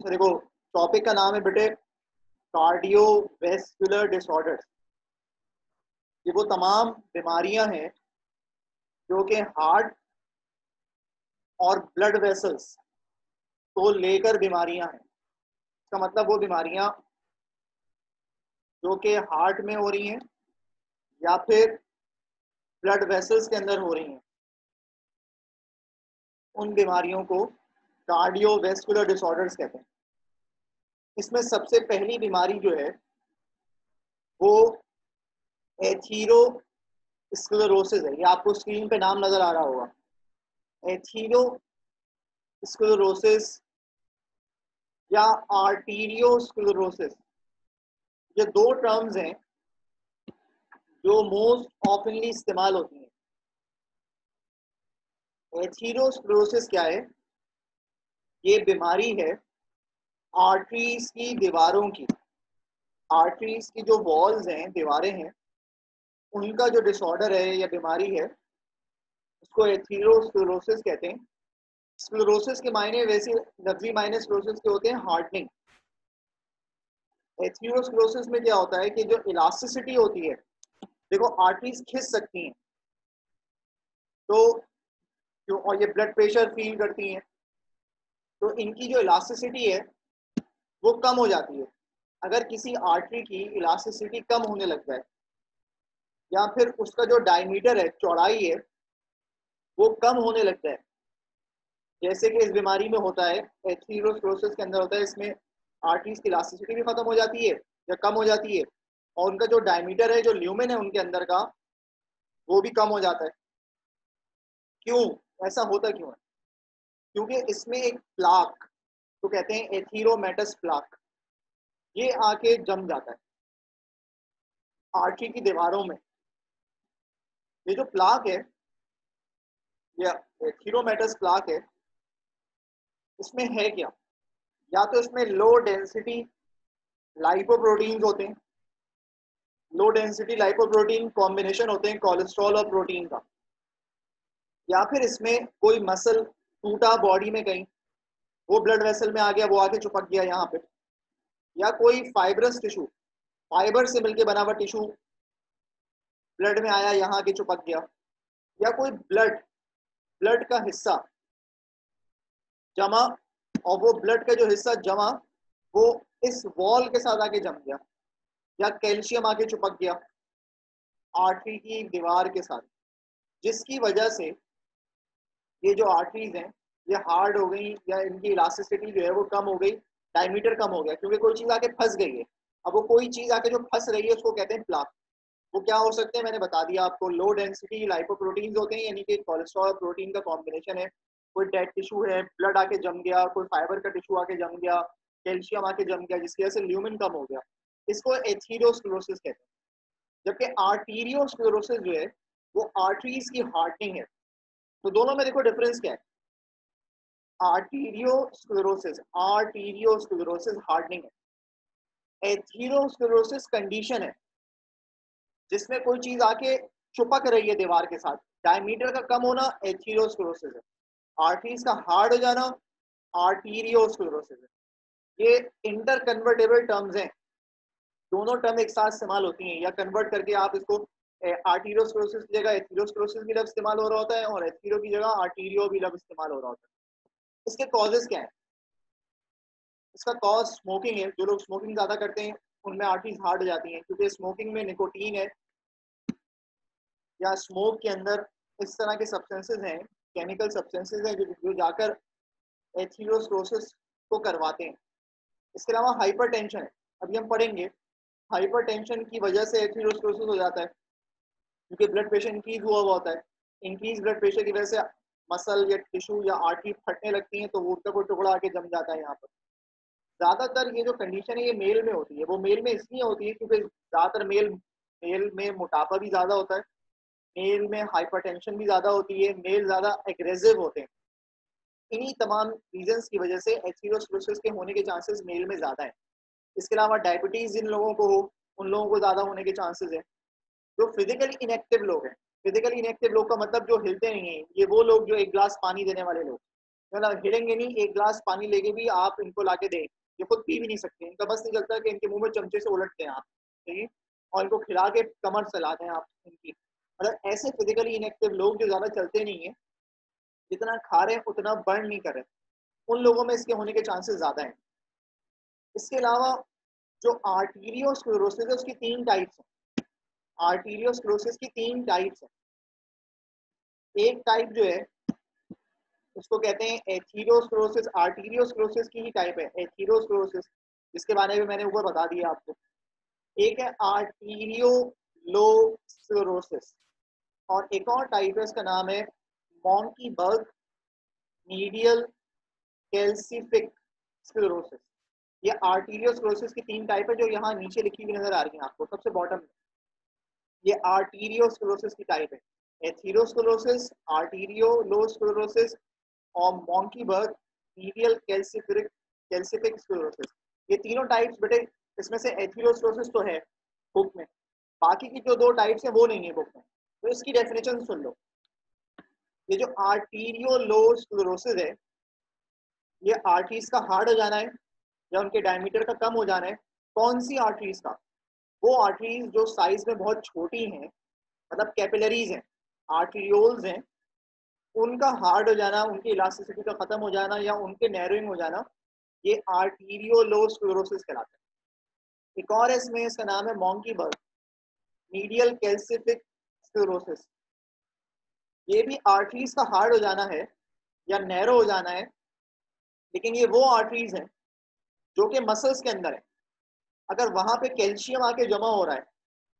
देखो, टॉपिक का नाम है बेटे कार्डियोवैस्कुलर डिसऑर्डर्स। ये वो तमाम बीमारियां हैं जो कि हार्ट और ब्लड वेसल्स को लेकर बीमारियां हैं। इसका मतलब वो बीमारियां जो कि हार्ट में हो रही हैं या फिर ब्लड वेसल्स के अंदर हो रही हैं, उन बीमारियों को कार्डियोवैस्कुलर डिसऑर्डर्स कहते हैं। इसमें सबसे पहली बीमारी जो है वो एथीरोस्क्लेरोसिस है। ये आपको स्क्रीन पे नाम नजर आ रहा होगा, एथीरोस्क्लेरोसिस या आर्टीरियोस्क्लेरोसिस। ये दो टर्म्स हैं जो मोस्ट ऑफनली इस्तेमाल होती हैं। एथीरोस्क्लेरोसिस क्या है? ये बीमारी है आर्टरीज की दीवारों की। आर्टरीज की जो वॉल्स हैं, दीवारें हैं, उनका जो डिसऑर्डर है या बीमारी है उसको एथीरोस्क्लेरोसिस कहते हैं। स्क्लेरोसिस के मायने वैसे लफ्जी मायने स्क्लेरोसिस के होते हैं हार्डनिंग। एथीरोस्क्लेरोसिस में क्या होता है कि जो इलास्टिसिटी होती है, देखो आर्टरीज खिंच सकती हैं तो जो, और ये ब्लड प्रेशर फील करती हैं, तो इनकी जो इलास्टिसिटी है वो कम हो जाती है। अगर किसी आर्टरी की इलास्टिसिटी कम होने लग जाए या फिर उसका जो डायमीटर है, चौड़ाई है, वो कम होने लग जाए, जैसे कि इस बीमारी में होता है, एथीरोस्क्लेरोसिस के अंदर होता है, इसमें आर्टरीज की इलास्टिसिटी भी खत्म हो जाती है या कम हो जाती है, और उनका जो डायमीटर है, जो ल्यूमेन है उनके अंदर का, वो भी कम हो जाता है। क्यों ऐसा होता क्यों है? क्योंकि इसमें एक प्लाक, तो कहते हैं एथीरोमेटस प्लाक, ये आके जम जाता है आर्टरी की दीवारों में। ये जो प्लाक है, ये एथीरोमेटस प्लाक है, इसमें है क्या? या तो इसमें लो डेंसिटी लाइपोप्रोटीन्स होते हैं, लो डेंसिटी लाइपोप्रोटीन कॉम्बिनेशन होते हैं कोलेस्ट्रॉल और प्रोटीन का, या फिर इसमें कोई मसल टूटा बॉडी में कहीं, वो ब्लड वेसल में आ गया, वो आके चिपक गया यहाँ पे, या कोई फाइब्रस टिश्यू, फाइबर से मिलकर बना हुआ टिश्यू ब्लड में आया, यहाँ के चिपक गया, या कोई ब्लड ब्लड का हिस्सा जमा, और वो ब्लड का जो हिस्सा जमा वो इस वॉल के साथ आके जम गया, या कैल्शियम आके चिपक गया आर्टरी की दीवार के साथ, जिसकी वजह से ये जो आर्टरीज हैं ये हार्ड हो गई, या इनकी इलास्टिसिटी जो है वो कम हो गई, डायमीटर कम हो गया, क्योंकि कोई चीज़ आके फंस गई है। अब वो कोई चीज़ आके जो फंस रही है उसको कहते हैं प्लाक। वो क्या हो सकते हैं, मैंने बता दिया आपको, लो डेंसिटी लाइपोप्रोटीन्स होते हैं, यानी कि कोलेस्ट्रॉल और प्रोटीन का कॉम्बिनेशन है। कोई डेड टिश्यू है, ब्लड आके जम गया, कोई फाइबर का टिश्यू आके जम गया, कैल्शियम आके जम गया, जिसकी वजह से ल्यूमिन कम हो गया, इसको एथीरोस्क्लेरोसिस कहते हैं। जबकि आर्टीरियोस्क्लेरोसिस जो है वो आर्टरीज की हार्डनिंग है। तो दोनों में देखो डिफरेंस क्या है। आर्टीरियोस्क्लेरोसिस हार्डनिंग है, एथीरोस्क्लेरोसिस कंडीशन है जिसमें कोई चीज आके चिपक रही है दीवार के साथ, डायमीटर का कम होना एथीरोस्क्लेरोसिस है। आर्टरीज का हार्ड हो जाना आर्टीरियोस्क्लेरोसिस है। ये इंटर कन्वर्टेबल टर्म्स हैं, दोनों टर्म एक साथ इस्तेमाल होती हैं, या कन्वर्ट करके आप इसको आर्टीरियोस्क्लेरोसिस की जगह एथीरोस्क्लेरोसिस भी लफ्ज इस्तेमाल हो रहा होता है, और एथीरो की जगह आर्टीरियो भी लफ्ज इस्तेमाल हो रहा होता है। इसके कॉजेज क्या है? इसका कॉज स्मोकिंग है। जो लोग स्मोकिंग ज्यादा करते हैं उनमें आर्टरीज हार्ड हो जाती हैं, क्योंकि स्मोकिंग में निकोटीन है, या स्मोक के अंदर इस तरह के सब्सटेंसेस हैं, केमिकल सब्सटेंसेस हैं जो जाकर एथीरोस्क्लेरोसिस को करवाते हैं। इसके अलावा हाइपरटेंशन है, अभी हम पढ़ेंगे। हाइपरटेंशन की वजह से एथीरोस्क्लेरोसिस हो जाता है, क्योंकि ब्लड प्रेशर इंक्रीज हुआ हुआ होता है। इंक्रीज ब्लड प्रेशर की वजह से मसल या टिश्यू या आर्टरी फटने लगती हैं, तो वो उसका कोई टुकड़ा आके जम जाता है यहाँ पर। ज्यादातर ये जो कंडीशन है ये मेल में होती है। वो मेल में इसलिए होती है क्योंकि ज्यादातर मेल मेल में मोटापा भी ज्यादा होता है, मेल में हाइपरटेंशन भी ज्यादा होती है, मेल ज्यादा एग्रेसिव होते हैं। इन्हीं तमाम रीजंस की वजह से एथीरोस्क्लेरोसिस के होने के चांसेस मेल में ज्यादा है। इसके अलावा डायबिटीज जिन लोगों को हो, उन लोगों को ज्यादा होने के चांसेस है। जो फिजिकली इनएक्टिव लोग हैं, फिजिकली इनएक्टिव लोग का मतलब जो हिलते नहीं है, ये वो लोग जो एक गिलास पानी देने वाले लोग, मतलब हिड़ेंगे नहीं, एक गिलास पानी लेके भी आप इनको लाके दें, ये खुद पी भी नहीं सकते, इनका बस नहीं चलता कि इनके मुंह में चमचे से उलटते हैं आप, ठीक, और इनको खिला के कमर चलाते हैं आप इनकी। मतलब ऐसे फिजिकली इनएक्टिव लोग जो ज़्यादा चलते नहीं है, जितना खा रहे हैं उतना बर्न नहीं कर रहे, उन लोगों में इसके होने के चांसेस ज़्यादा हैं। इसके अलावा जो आर्टीरियोस्क्लेरोसिस है उसकी 3 टाइप्स हैं। आर्टीरियोस्क्लेरोसिस की 3 टाइप्स हैं। एक टाइप जो है उसको कहते हैं एथीरोस्क्लेरोसिस, आर्टीरियोस्क्लेरोसिस की ही टाइप है एथीरोस्क्लेरोसिस, जिसके बारे में मैंने ऊपर बता दिया आपको। एक है आर्टीरियोलोस्क्लेरोसिस और एक और टाइप है, इसका नाम है मॉन्की बर्ग मीडियल कैल्सिफिक स्क्लेरोसिस। ये आर्टीरियोस्क्लेरोसिस की 3 टाइप है जो यहाँ नीचे लिखी हुई नजर आ रही है आपको सबसे बॉटम में। ये आर्टीरियोस्क्लेरोसिस की टाइप है, एथीरोस्क्लेरोसिस, आर्टीरियोलोस्क्लेरोसिस और मॉन्की बर्ग मीडियल कैल्सिफिक स्क्लेरोसिस। ये तीनों टाइप्स बेटे, इसमें से एथीरोस्क्लेरोसिस तो है बुक में, बाकी की जो 2 टाइप्स है वो नहीं है बुक में। तो इसकी डेफिनेशन सुन लो। ये जो आर्टीरियोलोस्क्लेरोसिस है, ये आर्टरीज का हार्ड हो जाना है या उनके डायमीटर का कम हो जाना है। कौन सी आर्टरीज का? वो आर्टरीज जो साइज में बहुत छोटी हैं, मतलब कैपिलरीज हैं, आर्टीरियोल्स हैं, उनका हार्ड हो जाना, उनकी इलास्टिसिटी का खत्म हो जाना या उनके नैरोइंग हो जाना, ये आर्टीरियोलोस्क्लेरोसिस कहलाता है। एक और है इसमें, इसका नाम है मॉन्की बर्ग मीडियल कैल्सिफिक स्क्लेरोसिस। ये भी आर्टरीज का हार्ड हो जाना है या नैरो हो जाना है, लेकिन ये वो आर्टरीज हैं जो कि मसल्स के अंदर है। अगर वहां पे कैल्शियम आके जमा हो रहा है,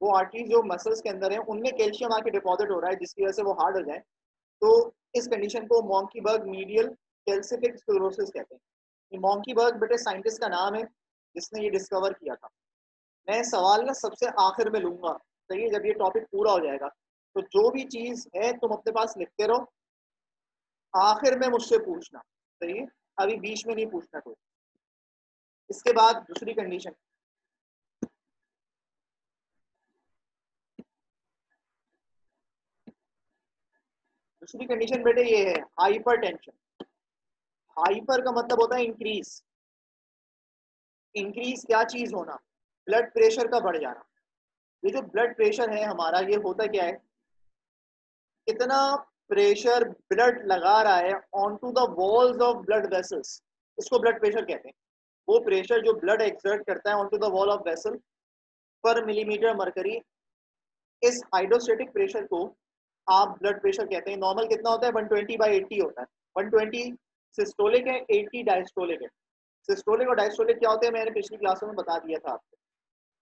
वो आर्टरीज जो मसल्स के अंदर है उनमें कैल्शियम आके डिपॉजिट हो रहा है जिसकी वजह से वो हार्ड हो जाए, तो इस कंडीशन को मॉन्की बर्ग मीडियल कैल्सिफिक स्क्लेरोसिस कहते हैं। ये मॉन्की बर्ग बेटे साइंटिस्ट का नाम है जिसने ये डिस्कवर किया था। मैं सवाल ना सबसे आखिर में लूंगा, सही है, जब ये टॉपिक पूरा हो जाएगा। तो जो भी चीज है तुम अपने पास लिखते रहो, आखिर में मुझसे पूछना, सही है, अभी बीच में नहीं पूछना कोई। इसके बाद दूसरी कंडीशन, दूसरी कंडीशन बेटे ये है हाइपरटेंशन। हाइपर का मतलब होता है इंक्रीज। इंक्रीज क्या चीज होना? ब्लड प्रेशर का बढ़ जाना। ये जो ब्लड प्रेशर है हमारा, ये होता क्या है, कितना प्रेशर ब्लड लगा रहा है on to the walls of blood vessels, इसको ब्लड प्रेशर कहते हैं। वो प्रेशर जो ब्लड एक्सर्ट करता है on to the wall of vessel पर मिलीमीटर मरकरी, इस हाइड्रोस्टेटिक प्रेशर को आप ब्लड प्रेशर कहते हैं। नॉर्मल कितना होता है? 120/80 होता है। 120 सिस्टोलिक है, 80 डायस्टोलिक है। सिस्टोलिक और डायस्टोलिक क्या होते हैं मैंने पिछली क्लासों में बता दिया था आपको।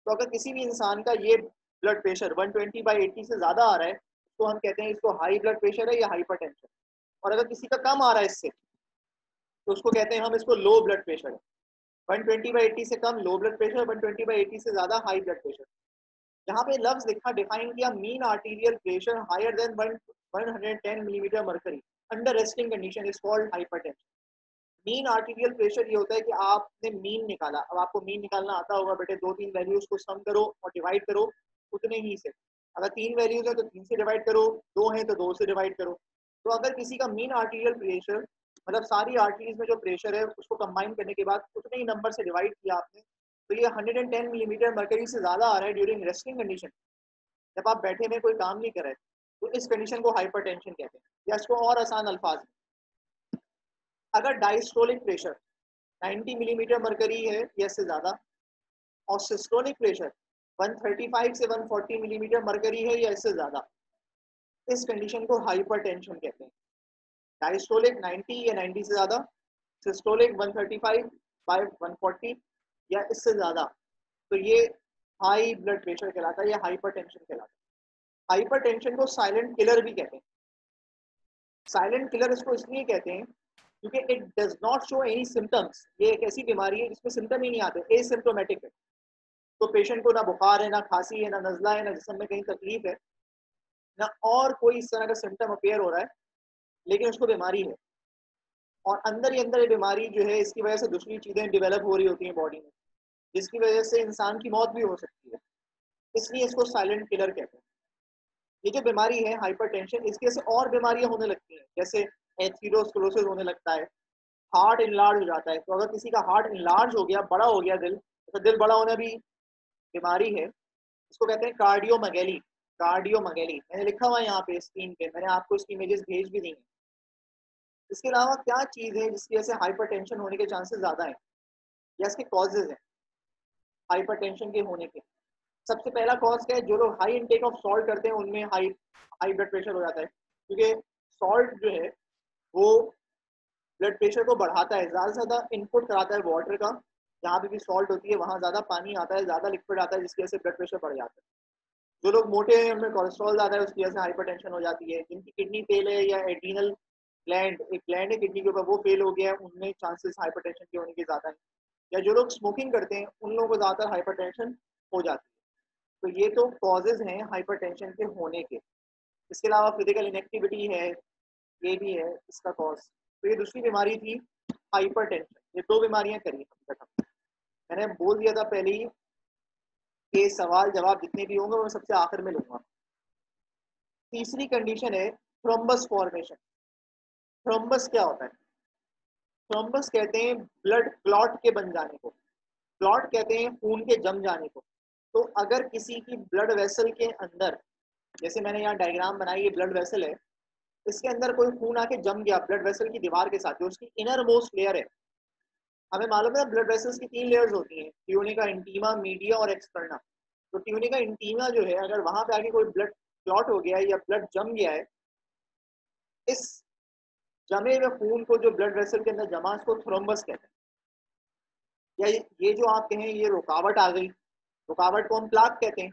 तो अगर किसी भी इंसान का ये ब्लड प्रेशर 120/80 से ज्यादा आ रहा है तो हम कहते हैं इसको हाई ब्लड प्रेशर है या हाइपरटेंशन। और अगर किसी का कम आ रहा है इससे, तो उसको कहते हैं हम इसको लो ब्लड प्रेशर है। 120/80 से कम लो ब्लड प्रेशर, 120/80 से ज्यादा हाई ब्लड प्रेशर। यहाँ पे लफ्ज लिखा, डिफाइन किया, mean arterial pressure higher than 110 millimetre mercury under resting condition is called hypertension. Mean arterial pressure ये होता है कि आपने मीन निकाला। अब आपको मीन निकालना आता होगा बेटे, 2-3 वैल्यूज को सम करो और डिवाइड करो उतने ही से। अगर 3 वैल्यूज है तो 3 से डिवाइड करो, 2 है तो 2 से डिवाइड करो। तो अगर किसी का मीन आर्टीरियल प्रेशर, मतलब सारी आर्टरीज में जो प्रेशर है उसको कंबाइन करने के बाद उतने ही नंबर से डिवाइड किया आपने, तो ये 110 मिलीमीटर मरकरी से ज्यादा आ रहा है ड्यूरिंग रेस्टिंग कंडीशन, जब आप बैठे में कोई काम नहीं कर रहे, तो इस कंडीशन को हाइपरटेंशन कहते हैं। या इसको और आसान अल्फाज में, अगर डायस्टोलिक प्रेशर 90 मिलीमीटर मरकरी है या इससे ज्यादा और सिस्टोलिक प्रेशर 135 से 140 मिलीमीटर मरकरी है या इससे ज्यादा, इस कंडीशन को हाइपरटेंशन कहते हैं। डायस्टोलिक 90 या 90 से ज्यादा, सिस्टोलिक 135/140 या इससे ज्यादा, तो ये हाई ब्लड प्रेशर कहलाता है या हाइपरटेंशन कहलाता है। हाइपरटेंशन को साइलेंट किलर भी कहते हैं। साइलेंट किलर इसको इसलिए कहते हैं क्योंकि it does not show any symptoms. ये एक ऐसी बीमारी है जिसमें सिम्टम ही नहीं आते, एसिम्प्टोमेटिक है। तो पेशेंट को ना बुखार है, ना खांसी है, ना नजला है, ना जिस्म में कहीं तकलीफ है, ना और कोई इस तरह का सिम्टम अपेयर हो रहा है, लेकिन उसको बीमारी है। और अंदर ही अंदर ये बीमारी जो है, इसकी वजह से दूसरी चीजें डेवलप हो रही होती हैं बॉडी में, जिसकी वजह से इंसान की मौत भी हो सकती है। इसलिए इसको साइलेंट किलर कहते हैं। ये जो बीमारी है हाइपरटेंशन, इसकी वजह से और बीमारियां होने लगती हैं, जैसे एथीरोस्क्लेरोसिस होने लगता है, हार्ट इनलार्ज हो जाता है। तो अगर किसी का हार्ट इनलार्ज हो गया, बड़ा हो गया दिल, तो दिल बड़ा होना भी बीमारी है, इसको कहते हैं कार्डियोमेगैली। कार्डियोमेगैली मैंने लिखा हुआ है यहाँ पे स्क्रीन पे, मैंने आपको इसकी इमेजेस भेज भी दी हैं। इसके अलावा क्या चीज़ है जिसकी वजह से हाइपरटेंशन होने के चांसेस ज़्यादा हैं या इसके कॉजेज हैं हाइपरटेंशन के होने के? सबसे पहला कॉज क्या है? जो लोग हाई इनटेक ऑफ सॉल्ट करते हैं उनमें हाई हाई ब्लड प्रेशर हो जाता है, क्योंकि सॉल्ट जो है वो ब्लड प्रेशर को बढ़ाता है, ज़्यादा से ज़्यादा इनपुट कराता है वाटर का। जहाँ पे भी सॉल्ट होती है वहाँ ज़्यादा पानी आता है, ज़्यादा लिक्विड आता है, जिसकी वजह से ब्लड प्रेशर बढ़ जाता है। जो लोग मोटे हैं उनमें कोलेस्ट्रॉल ज़्यादा है, उसकी वजह से हाइपरटेंशन हो जाती है। जिनकी किडनी फेल है या एड्रीनल ग्लैंड, एक ग्लैंड है किडनी के ऊपर, वो फेल हो गया है, उनमें चांसेस हाइपरटेंशन के होने के ज़्यादा है। या जो लोग स्मोकिंग करते हैं उन लोगों को ज़्यादातर हाइपरटेंशन हो जाती है। तो ये तो कॉजेज हैं हाइपरटेंशन के होने के। इसके अलावा फिजिकल इनएक्टिविटी है, ये भी है इसका कॉज। तो ये दूसरी बीमारी थी हाइपरटेंशन। ये दो बीमारियां करी हम तक। मैंने बोल दिया था पहले ही कि सवाल जवाब जितने भी होंगे वो सबसे आखिर में लूंगा। तीसरी कंडीशन है थ्रोम्बस फॉर्मेशन। थ्रोम्बस क्या होता है? थ्रोम्बस कहते हैं ब्लड क्लॉट के बन जाने को। क्लॉट कहते हैं खून के जम जाने को। तो अगर किसी की ब्लड वेसल के अंदर, जैसे मैंने यहाँ डायग्राम बनाई, ये ब्लड वेसल है, इसके अंदर कोई खून आके जम गया ब्लड वेसल की दीवार के साथ, जो उसकी इनर मोस्ट लेयर है। हमें मालूम है ब्लड वेसल्स की 3 लेयर्स होती हैं, ट्यूनिका, इंटीमा, मीडिया और एक्सटर्ना। तो ट्यूनिका इंटीमा जो है, अगर वहां पे आके कोई ब्लड क्लॉट हो गया है या ब्लड जम गया है, इस जमे हुए खून को जो ब्लड वेसल के अंदर जमा, इसको थ्रोम्बस कहते हैं। या ये जो आप कहें ये रुकावट आ गई, रुकावट को हम प्लाक कहते हैं।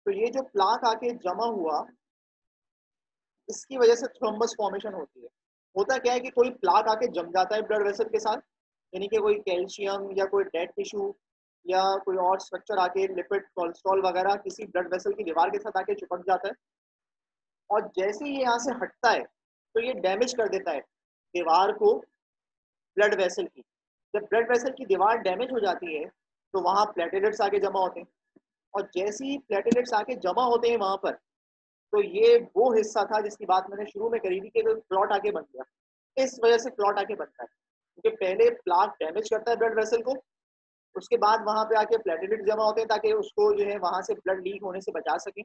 तो ये जो प्लाक आके जमा हुआ, इसकी वजह से थ्रोम्बस फॉर्मेशन होती है। होता क्या है कि कोई प्लाक आके जम जाता है ब्लड वेसल के साथ, यानी कि कोई कैल्शियम या कोई डेड टिश्यू या कोई और स्ट्रक्चर आके, लिपिड, कोलेस्ट्रॉल वगैरह किसी ब्लड वेसल की दीवार के साथ आके चिपक जाता है, और जैसे ही ये यहाँ से हटता है तो ये डैमेज कर देता है दीवार को ब्लड वेसल की। जब ब्लड वेसल की दीवार डैमेज हो जाती है तो वहाँ प्लेटलेट्स आके जमा होते हैं, और जैसे ही प्लेटलेट्स आके जमा होते हैं वहाँ पर, तो ये वो हिस्सा था जिसकी बात मैंने शुरू में करी थी कि क्लॉट आके बन गया। इस वजह से क्लॉट आके बनता है, क्योंकि पहले प्लाक डैमेज करता है ब्लड वेसल को, उसके बाद वहां पे आके प्लेटलेट जमा होते हैं ताकि उसको जो है वहां से ब्लड लीक होने से बचा सके,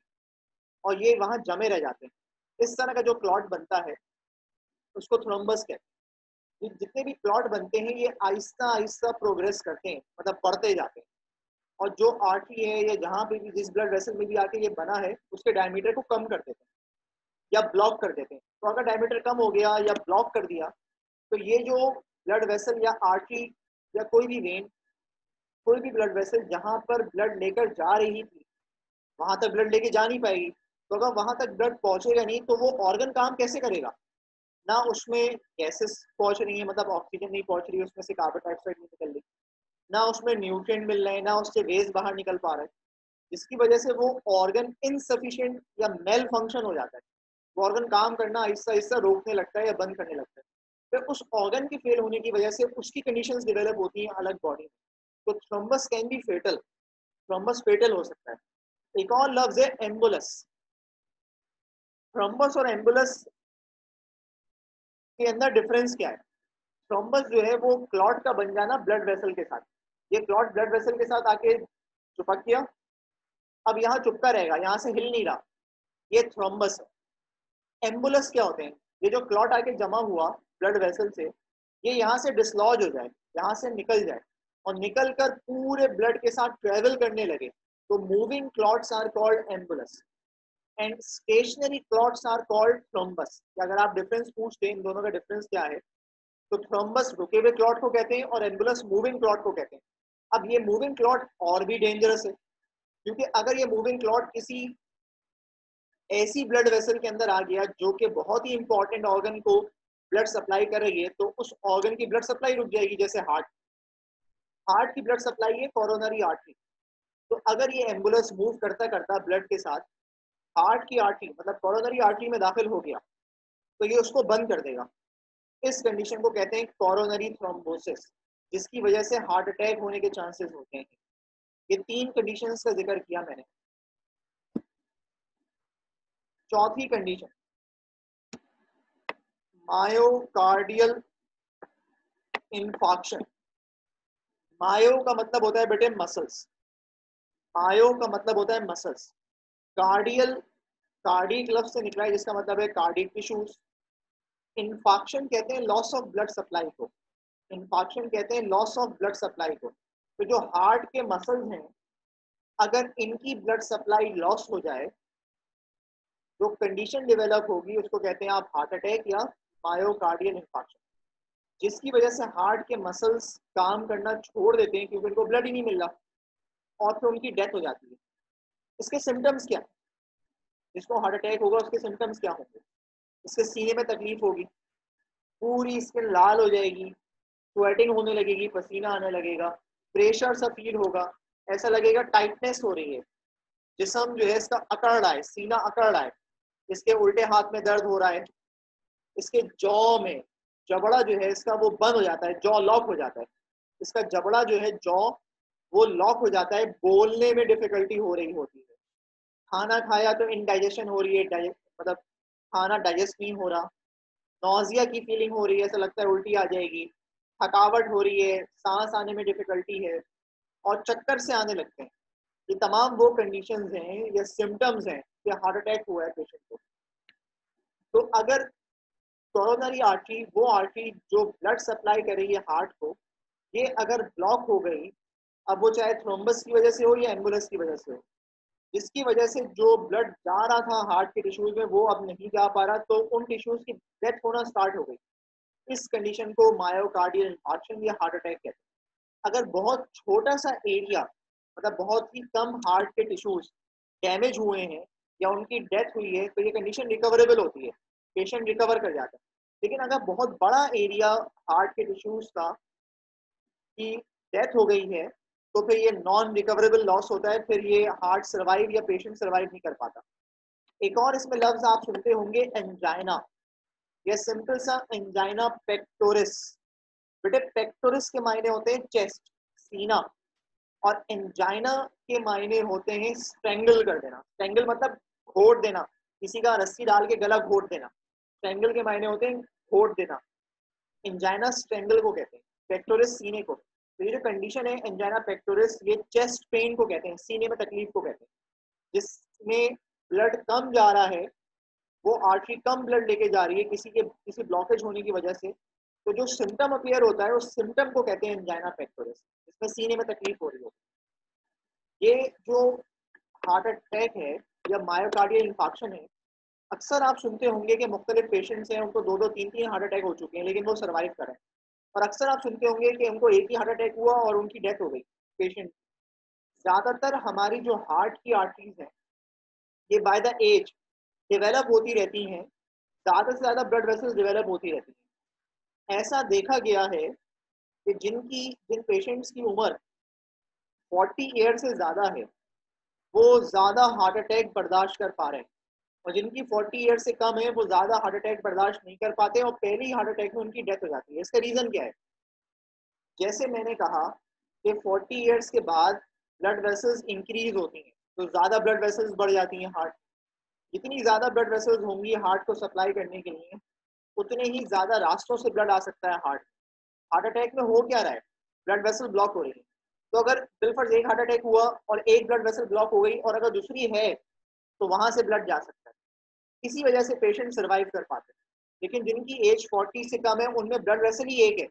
और ये वहां जमे रह जाते हैं। इस तरह का जो क्लॉट बनता है उसको थ्रोम्बस कहते हैं। ये जितने भी क्लॉट बनते हैं ये आहिस्ता आहिस्ता प्रोग्रेस करते हैं, मतलब बढ़ते जाते हैं, और जो आर्टरी है या जहाँ पे भी जिस ब्लड वेसल में भी आके ये बना है उसके डायमीटर को कम कर देते हैं या ब्लॉक कर देते हैं। तो अगर डायमीटर कम हो गया या ब्लॉक कर दिया, तो ये जो ब्लड वेसल या आर्टरी या कोई भी वेन, कोई भी ब्लड वेसल जहां पर ब्लड लेकर जा रही थी वहां तक ब्लड लेके जा नहीं पाएगी। तो अगर वहां तक ब्लड पहुंचेगा नहीं तो वो ऑर्गन काम कैसे करेगा? ना उसमें गैसेस पहुंच रही है, मतलब ऑक्सीजन नहीं पहुंच रही है, उसमें से कार्बन डाइऑक्साइड नहीं निकल रही, ना उसमें न्यूट्रिएंट मिल रहे हैं, ना उससे वेस्ट बाहर निकल पा रहा है, जिसकी वजह से वो ऑर्गन इनसफिशिएंट या मेल फंक्शन हो जाता है। वो ऑर्गन काम करना आहिस्ता आहिस्ता रोकने लगता है या बंद करने लगता है। फिर उस ऑर्गन के फेल होने की वजह से उसकी कंडीशंस डेवलप होती हैं अलग बॉडी में। तो thrombus can be fatal, thrombus fatal हो सकता है। एक और लफ्ज है एम्बुलस। थ्रोम्बस और एम्बुलस के अंदर डिफरेंस क्या है? थ्रोम्बस जो है वो क्लॉट का बन जाना ब्लड वेसल के साथ, ये क्लॉट ब्लड वेसल के साथ आके चिपक गया, अब यहाँ चुपका रहेगा, यहाँ से हिल नहीं रहा, ये थ्रोम्बस है। एम्बुलस क्या होते हैं? ये जो क्लॉट आके जमा हुआ ब्लड वेसल से, ये यहाँ से डिसलॉज हो जाए, यहाँ से निकल जाए, और निकल कर पूरे ब्लड के साथ ट्रेवल करने लगे, तो moving clots are called embolus, and stationary clots are called thrombus. अगर आप डिफरेंस पूछते हैं इन दोनों का डिफरेंस क्या है, तो थ्रोम्बस रुके हुए क्लॉट को कहते हैं और एम्बुलस मूविंग क्लॉट को कहते हैं। अब ये मूविंग क्लॉट और भी डेंजरस है, क्योंकि अगर ये मूविंग क्लॉट किसी ऐसी ब्लड वेसल के अंदर आ गया जो कि बहुत ही इंपॉर्टेंट ऑर्गन को ब्लड सप्लाई कर रही है, तो उस ऑर्गन की ब्लड सप्लाई रुक जाएगी। जैसे हार्ट, हार्ट की ब्लड सप्लाई है कोरोनरी आर्टरी। तो अगर ये एम्बुलेंस मूव करता करता ब्लड के साथ हार्ट की आर्टरी, मतलब कोरोनरी आर्टरी में दाखिल हो गया, तो ये उसको बंद कर देगा। इस कंडीशन को कहते हैं कोरोनरी थ्रोम्बोसिस, जिसकी वजह से हार्ट अटैक होने के चांसेस होते हैं। ये 3 कंडीशंस का जिक्र किया मैंने। चौथी कंडीशन मायोकार्डियल इंफाक्शन। मायो का मतलब होता है बेटे मसल्स, मायो का मतलब होता है मसल्स। कार्डियल, कार्डिक लफ्ज से निकला है जिसका मतलब है कार्डिक टिश्यूज। इंफाक्शन कहते हैं लॉस ऑफ ब्लड सप्लाई को, इंफाक्शन कहते हैं लॉस ऑफ ब्लड सप्लाई को। तो जो हार्ट के मसल्स हैं, अगर इनकी ब्लड सप्लाई लॉस हो जाए, जो कंडीशन डेवलप होगी उसको कहते हैं आप हार्ट अटैक या मायोकार्डियल इंफाक्शन, जिसकी वजह से हार्ट के मसल्स काम करना छोड़ देते हैं क्योंकि उनको ब्लड ही नहीं मिल रहा और फिर उनकी डेथ हो जाती है। इसके सिम्टम्स क्या, जिसको हार्ट अटैक होगा उसके सिम्टम्स क्या होंगे? इसके सीने में तकलीफ होगी, पूरी स्किन लाल हो जाएगी, स्वेटिंग होने लगेगी, पसीना आने लगेगा, प्रेशर सा फील होगा, ऐसा लगेगा टाइटनेस हो रही है, जिस्म जो है इसका अकड़ रहा है, सीना अकड़ रहा है, इसके उल्टे हाथ में दर्द हो रहा है, इसके जॉ में जबड़ा जो है इसका वो बंद हो जाता है, जॉ लॉक हो जाता है, इसका जबड़ा जो है जॉ वो लॉक हो जाता है, बोलने में डिफिकल्टी हो रही होती है, खाना खाया तो इनडाइजेशन हो रही है, मतलब खाना डाइजेस्ट नहीं हो रहा, नौजिया की फीलिंग हो रही है, ऐसा लगता है उल्टी आ जाएगी, थकावट हो रही है, सांस आने में डिफिकल्टी है और चक्कर से आने लगते हैं। ये तमाम वो कंडीशंस हैं या सिम्टम्स हैं कि हार्ट अटैक हुआ है पेशेंट को। तो अगर कोरोनरी आर्टरी, वो आर्टरी जो ब्लड सप्लाई कर रही है हार्ट को, ये अगर ब्लॉक हो गई, अब वो चाहे थ्रोम्बस की वजह से हो या एम्बुलेंस की वजह से हो, जिसकी वजह से जो ब्लड जा रहा था हार्ट के टिश्यूज में वो अब नहीं जा पा रहा, तो उन टिश्यूज की डेथ होना स्टार्ट हो गई। इस कंडीशन को मायोकार्डियल इंफार्क्शन या हार्ट अटैक कहते हैं। अगर बहुत छोटा सा एरिया, मतलब बहुत ही कम हार्ट के टिश्यूज डैमेज हुए हैं या उनकी डेथ हुई है, तो ये कंडीशन रिकवरेबल होती है, पेशेंट रिकवर कर जाता है। लेकिन अगर बहुत बड़ा एरिया हार्ट के टिश्यूज का की डेथ हो गई है, तो फिर ये नॉन रिकवरेबल लॉस होता है, फिर ये हार्ट सर्वाइव या पेशेंट सर्वाइव नहीं कर पाता। एक और इसमें लफ्ज आप सुनते होंगे एंजाइना, या सिंपल सा एंजाइना पेक्टोरिस। बेटे पेक्टोरिस के मायने होते हैं चेस्ट, सीना, और एंजाइना के मायने होते हैं स्ट्रेंगल कर देना। स्ट्रेंगल मतलब घोट देना, किसी का रस्सी डाल के गला घोट देना। स्ट्रेंगल के मायने होते हैं घोट देना, एंजाइना स्ट्रेंगल को कहते हैं, पेक्टोरिस सीने को। तो ये जो कंडीशन है एंजाइना पेक्टोरिस, ये चेस्ट पेन को कहते हैं, सीने में तकलीफ को कहते हैं, जिसमें ब्लड कम जा रहा है, वो आर्टरी कम ब्लड लेके जा रही है किसी ब्लॉकेज होने की वजह से, तो जो सिम्टम अपीयर होता है उस सिम्टम को कहते हैं एंजाइना पेक्टोरिस, जिसमें सीने में तकलीफ हो रही हो। ये जो हार्ट अटैक है या मायोकार्डियल इंफाक्शन है, अक्सर आप सुनते होंगे कि मुख्तलिफ पेशेंट्स हैं, उनको 2-2, 3-3 हार्ट अटैक हो चुके हैं लेकिन वो सर्वाइव करें, और अक्सर आप सुनते होंगे कि उनको एक ही हार्ट अटैक हुआ और उनकी डेथ हो गई पेशेंट। ज़्यादातर हमारी जो हार्ट की आर्टरीज हैं ये बाय द एज डेवलप होती रहती हैं, ज़्यादा से ज़्यादा ब्लड वेसल्स डेवलप होती रहती हैं। ऐसा देखा गया है कि जिन पेशेंट्स की उम्र 40 ईयर से ज़्यादा है, वो ज़्यादा हार्ट अटैक बर्दाश्त कर पा रहे हैं, और जिनकी 40 ईयर से कम है वो ज़्यादा हार्ट अटैक बर्दाश्त नहीं कर पाते और पहली हार्ट अटैक में उनकी डेथ हो जाती है। इसका रीज़न क्या है? जैसे मैंने कहा कि 40 ईयर्स के बाद ब्लड वेसल्स इंक्रीज होती हैं, तो ज़्यादा ब्लड वेसल्स बढ़ जाती हैं हार्ट। जितनी ज़्यादा ब्लड वेसल्स होंगी हार्ट को सप्लाई करने के लिए, उतने ही ज़्यादा रास्तों से ब्लड आ सकता है हार्ट। हार्ट अटैक में हो क्या रहा है? ब्लड वेसल ब्लॉक हो रही है। तो अगर बिलफर्ज एक हार्ट अटैक हुआ और एक ब्लड वेसल ब्लॉक हो गई और अगर दूसरी है, तो वहां से ब्लड जा सकता है, इसी वजह से पेशेंट सर्वाइव कर पाते हैं। लेकिन जिनकी एज 40 से कम है उनमें ब्लड वेसल ही एक है,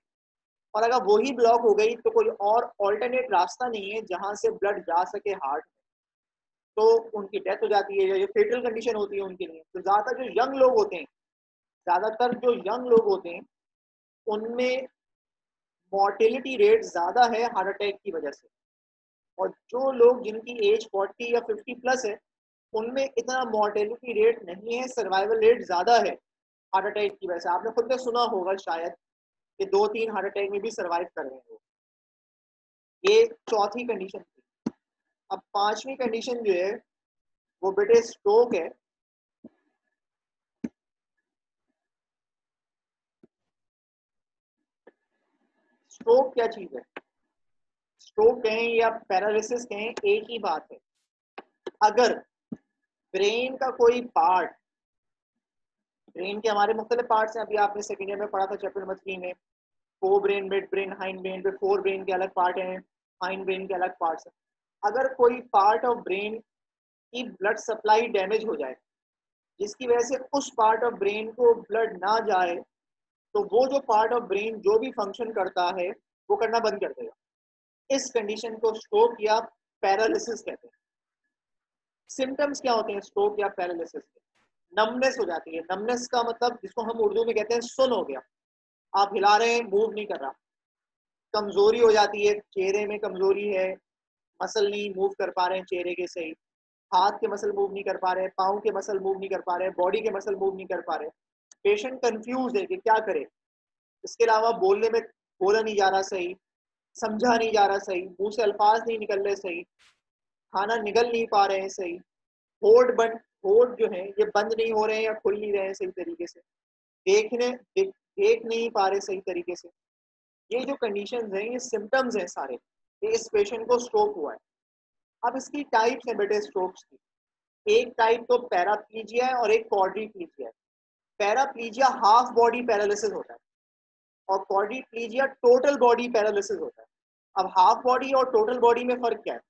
और अगर वही ब्लॉक हो गई तो कोई और ऑल्टरनेट रास्ता नहीं है जहां से ब्लड जा सके हार्ट में, तो उनकी डेथ हो जाती है, या फेटल कंडीशन होती है उनके लिए। तो ज़्यादातर जो यंग लोग होते हैं, ज़्यादातर जो यंग लोग होते हैं उनमें मॉर्टेलिटी रेट ज़्यादा है हार्ट अटैक की वजह से, और जो लोग जिनकी एज 40 या 50 प्लस है उनमें इतना मॉर्टेलिटी रेट नहीं है, सर्वाइवल रेट ज़्यादा है हार्ट अटैक की वजह से। आपने खुद ने सुना होगा शायद कि 2-3 हार्ट अटैक में भी सर्वाइव कर रहे हैं। ये चौथी कंडीशन थी। अब पांचवी कंडीशन जो है वो बेटे स्ट्रोक है। स्ट्रोक क्या चीज है? स्ट्रोक कहें या पैरालिसिस कहें, एक ही बात है। अगर ब्रेन का कोई पार्ट, ब्रेन के हमारे मुख्तलिफ पार्ट्स हैं, अभी आपने सेकेंड ईयर में पढ़ा था चैप्टर नंबर 3 में, fore brain, mid brain, hind brain पे फोर ब्रेन के अलग पार्ट हैं, हाइंड ब्रेन के अलग पार्ट्स हैं। अगर कोई पार्ट ऑफ ब्रेन की ब्लड सप्लाई डैमेज हो जाए, जिसकी वजह से उस पार्ट ऑफ ब्रेन को ब्लड ना जाए, तो वो जो पार्ट ऑफ ब्रेन जो भी फंक्शन करता है वो करना बंद कर देगा। इस कंडीशन को स्ट्रोक या पैरालिसिस कहते हैं। सिम्टम्स क्या होते हैं स्ट्रोक या पैरालिसिस के? नमनेस हो जाती है। नमनेस का मतलब जिसको हम उर्दू में कहते हैं सुन हो गया, आप हिला रहे हैं, मूव नहीं कर रहा। कमजोरी हो जाती है, चेहरे में कमजोरी है, मसल नहीं मूव कर पा रहे हैं चेहरे के सही, हाथ के मसल मूव नहीं कर पा रहे, पाँव के मसल मूव नहीं कर पा रहे, बॉडी के मसल मूव नहीं कर पा रहे। पेशेंट कंफ्यूज है कि क्या करे। इसके अलावा बोलने में बोला नहीं जा रहा सही, समझा नहीं जा रहा सही, मुंह से अल्फाज नहीं निकल रहे सही, खाना निगल नहीं पा रहे हैं सही, होठ जो है ये बंद नहीं हो रहे हैं या खुल नहीं रहे हैं सही तरीके से, देख नहीं पा रहे सही तरीके से। ये जो कंडीशंस हैं, ये सिम्टम्स हैं सारे, ये इस पेशेंट को स्ट्रोक हुआ है। अब इसकी टाइप्स हैं बेटे स्ट्रोक्स की। एक टाइप तो पैराप्लीजिया है और एक क्वाड्रीप्लीजिया है। पैराप्लीजिया हाफ बॉडी पैरालिसिस होता है और क्वाड्रीप्लीजिया टोटल बॉडी पैरालिसिस होता है। अब हाफ बॉडी और टोटल बॉडी में फर्क क्या है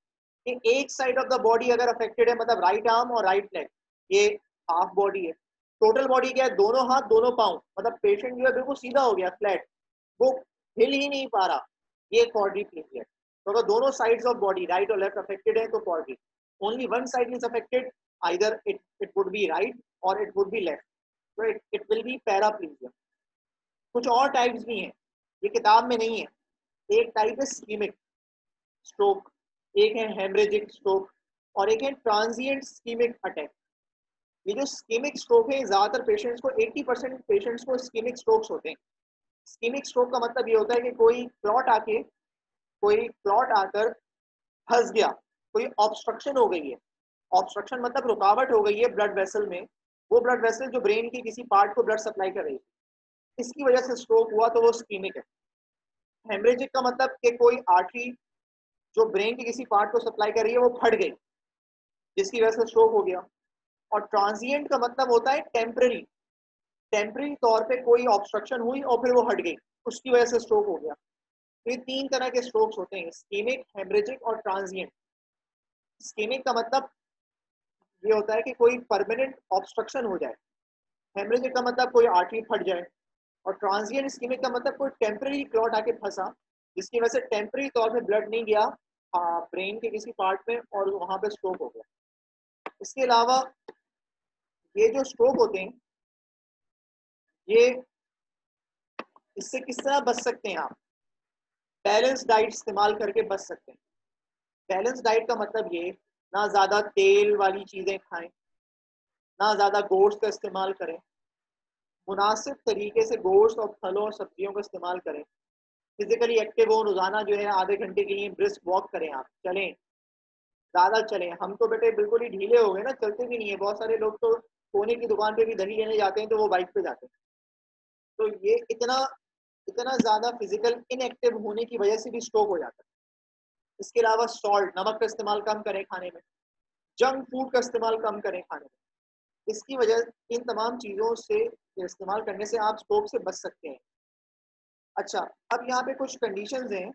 कि एक साइड ऑफ द बॉडी अगर अफेक्टेड है, मतलब राइट आर्म और राइट लेग, ये हाफ बॉडी है। टोटल बॉडी क्या है? दोनों हाथ दोनों पाँव, मतलब पेशेंट जो है बिल्कुल सीधा हो गया, फ्लैट, वो हिल ही नहीं पा रहा, ये क्वाड्रीप्लीजिया है। तो अगर दोनों साइड्स ऑफ बॉडी राइट और लेफ्ट अफेक्टेड है तो quadri. Only one side is affected, either it would be right और इट वुड बी लेफ्ट, तो इट विल बी पैराप्लीजिया। कुछ और टाइप्स भी हैं, ये किताब में नहीं है। एक टाइप है स्कीमिक स्ट्रोक, एक है हेमरेजिक स्ट्रोक और एक है ट्रांजिएंट स्कीमिक अटैक। ये जो स्कीमिक स्ट्रोक है, ज्यादातर पेशेंट्स को 80% पेशेंट्स को स्कीमिक स्ट्रोक्स होते हैं। स्कीमिक स्ट्रोक का मतलब ये होता है कि कोई क्लॉट आकर फंस गया, कोई ऑब्स्ट्रक्शन हो गई है। ऑब्स्ट्रक्शन मतलब रुकावट हो गई है ब्लड वेसल में, वो ब्लड वेसल जो ब्रेन की किसी पार्ट को ब्लड सप्लाई कर रही है, इसकी वजह से स्ट्रोक हुआ, तो वो स्कीमिक है। हेमरेजिक का मतलब कि कोई आर्टरी जो ब्रेन के किसी पार्ट को सप्लाई कर रही है वो फट गई, जिसकी वजह से स्ट्रोक हो गया। और ट्रांजिएंट का मतलब होता है टेम्पररी तौर पे कोई ऑब्स्ट्रक्शन हुई और फिर वो हट गई, उसकी वजह से स्ट्रोक हो गया। तो ये तीन तरह के स्ट्रोक्स होते हैं, स्कीमिक, हेमरेजिक और ट्रांजिएंट। स्कीमिक का मतलब ये होता है कि कोई परमानेंट ऑब्स्ट्रक्शन हो जाए, हेमरेजिक का मतलब कोई आर्टरी फट जाए, और ट्रांजिएंट स्कीमिक का मतलब कोई टेम्पररी क्लॉट आके फंसा, जिसकी वजह से टेम्पररी तौर पे ब्लड नहीं गया ब्रेन के किसी पार्ट में और वहां पे स्ट्रोक हो गया। इसके अलावा ये जो स्ट्रोक होते हैं, ये इससे किस तरह बच सकते हैं आप? बैलेंस डाइट इस्तेमाल करके बच सकते हैं। बैलेंस डाइट का मतलब ये, ना ज़्यादा तेल वाली चीज़ें खाएं, ना ज़्यादा गोश्त का इस्तेमाल करें, मुनासिब तरीके से गोश्त और फलों और सब्जियों का इस्तेमाल करें। फिजिकली एक्टिव हो, रोज़ाना जो है आधे घंटे के लिए ब्रिस्क वॉक करें, आप चलें, ज़्यादा चलें। हम तो बेटे बिल्कुल ही ढीले हो गए ना, चलते भी नहीं है। बहुत सारे लोग तो सोने की दुकान पे भी दही लेने जाते हैं तो वो बाइक पे जाते हैं। तो ये इतना इतना ज़्यादा फिजिकल इनएक्टिव होने की वजह से भी स्ट्रोक हो जाता है। इसके अलावा सॉल्ट, नमक का इस्तेमाल कम करें खाने में, जंक फूड का इस्तेमाल कम करें खाने में। इसकी वजह, इन तमाम चीज़ों से इस्तेमाल करने से आप स्ट्रोक से बच सकते हैं। अच्छा, अब यहाँ पे कुछ कंडीशंस हैं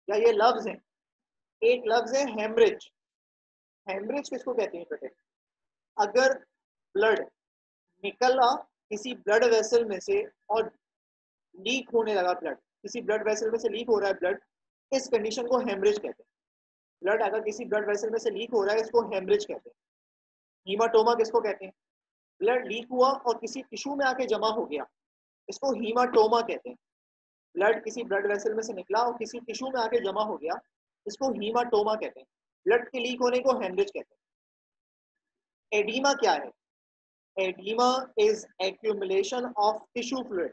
या ये लफ्ज हैं। एक लफ्ज है हेमरेज। हेमरेज किसको कहते हैं बेटे? अगर ब्लड निकला किसी ब्लड वेसल में से और लीक होने लगा, ब्लड किसी ब्लड वेसल में से लीक हो रहा है ब्लड, इस कंडीशन को हेमरेज कहते हैं। ब्लड अगर किसी ब्लड वेसल में से लीक हो रहा है, इसको हेमरेज कहते हैं। हीमाटोमा किसको कहते हैं? ब्लड लीक हुआ और किसी टिश्यू में आके जमा हो गया, इसको हीमाटोमा कहते हैं। ब्लड किसी ब्लड वेसल में से निकला और किसी टिश्यू में आके जमा हो गया, इसको हीमाटोमा कहते हैं। ब्लड के लीक होने को हेमरेज कहते हैं। एडीमा क्या है? Oedema is accumulation of tissue fluid.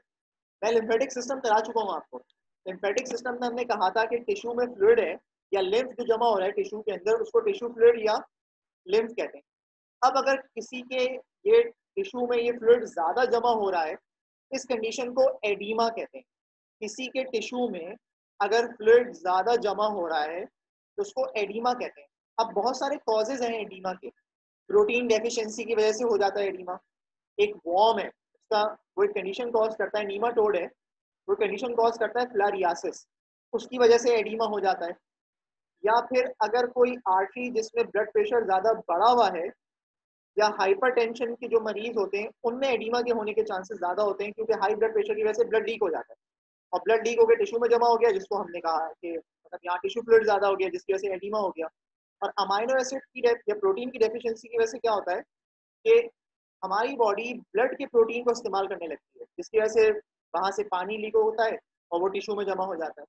मैं लिम्फेटिक सिस्टम करा चुका हूँ आपको। लिम्फेटिक सिस्टम में हमने कहा था कि टिश्यू में फ्लूइड है या लिम्फ जो जमा हो रहा है टिश्यू के अंदर, उसको टिश्यू फ्लूइड या लिम्फ कहते हैं। अब अगर किसी के ये टिश्यू में ये फ्लूइड ज्यादा जमा हो रहा है, इस कंडीशन को एडीमा कहते हैं। किसी के टिश्यू में अगर फ्लूइड ज्यादा जमा हो रहा है तो उसको एडीमा कहते हैं। अब बहुत सारे कॉजेज हैं एडीमा के। प्रोटीन डेफिशिएंसी की वजह से हो जाता है एडीमा। एक वॉर्म है, उसका वो एक कंडीशन कॉज करता है, नीमाटोड है, वो कंडीशन कॉज करता है फिलारियासिस, उसकी वजह से एडिमा हो जाता है। या फिर अगर कोई आर्टरी जिसमें ब्लड प्रेशर ज़्यादा बढ़ा हुआ है या हाइपरटेंशन के जो मरीज होते हैं उनमें एडिमा के होने के चांसेस ज़्यादा होते हैं, क्योंकि हाई ब्लड प्रेशर की वजह से ब्लड लीक हो जाता है और ब्लड लीक होकर टिश्यू में जमा हो गया, जिसको हमने कहा कि मतलब यहाँ टिश्यू फ्लूइड ज़्यादा हो गया जिसकी वजह से एडिमा हो गया। और अमाइनो एसिड की या प्रोटीन की डेफिशिएंसी की वजह से क्या होता है कि हमारी बॉडी ब्लड के प्रोटीन को इस्तेमाल करने लगती है, जिसकी वजह से वहाँ से पानी लीक होता है और वो टिश्यू में जमा हो जाता है।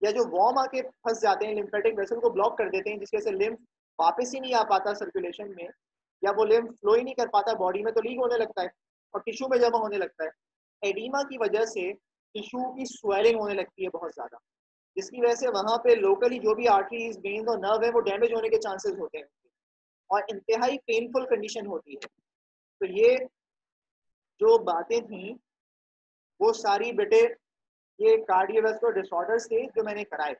या जो वॉर्म आके फंस जाते हैं, लिम्फेटिक वेसल को ब्लॉक कर देते हैं, जिसकी वजह से लिम्फ वापस ही नहीं आ पाता सर्कुलेशन में, या वो लिम्फ फ्लो ही नहीं कर पाता बॉडी में, तो लीक होने लगता है और टिश्यू में जमा होने लगता है। एडिमा की वजह से टिश्यू की स्वेलिंग होने लगती है बहुत ज़्यादा, जिसकी वजह से वहाँ पे लोकली जो भी आर्टरीज, वेन्स और नर्व है वो डैमेज होने के चांसेस होते हैं और इंतहाई पेनफुल कंडीशन होती है। तो ये जो बातें थी वो सारी बेटे ये कार्डियोवास्कुलर डिसऑर्डर्स थे जो मैंने कराए।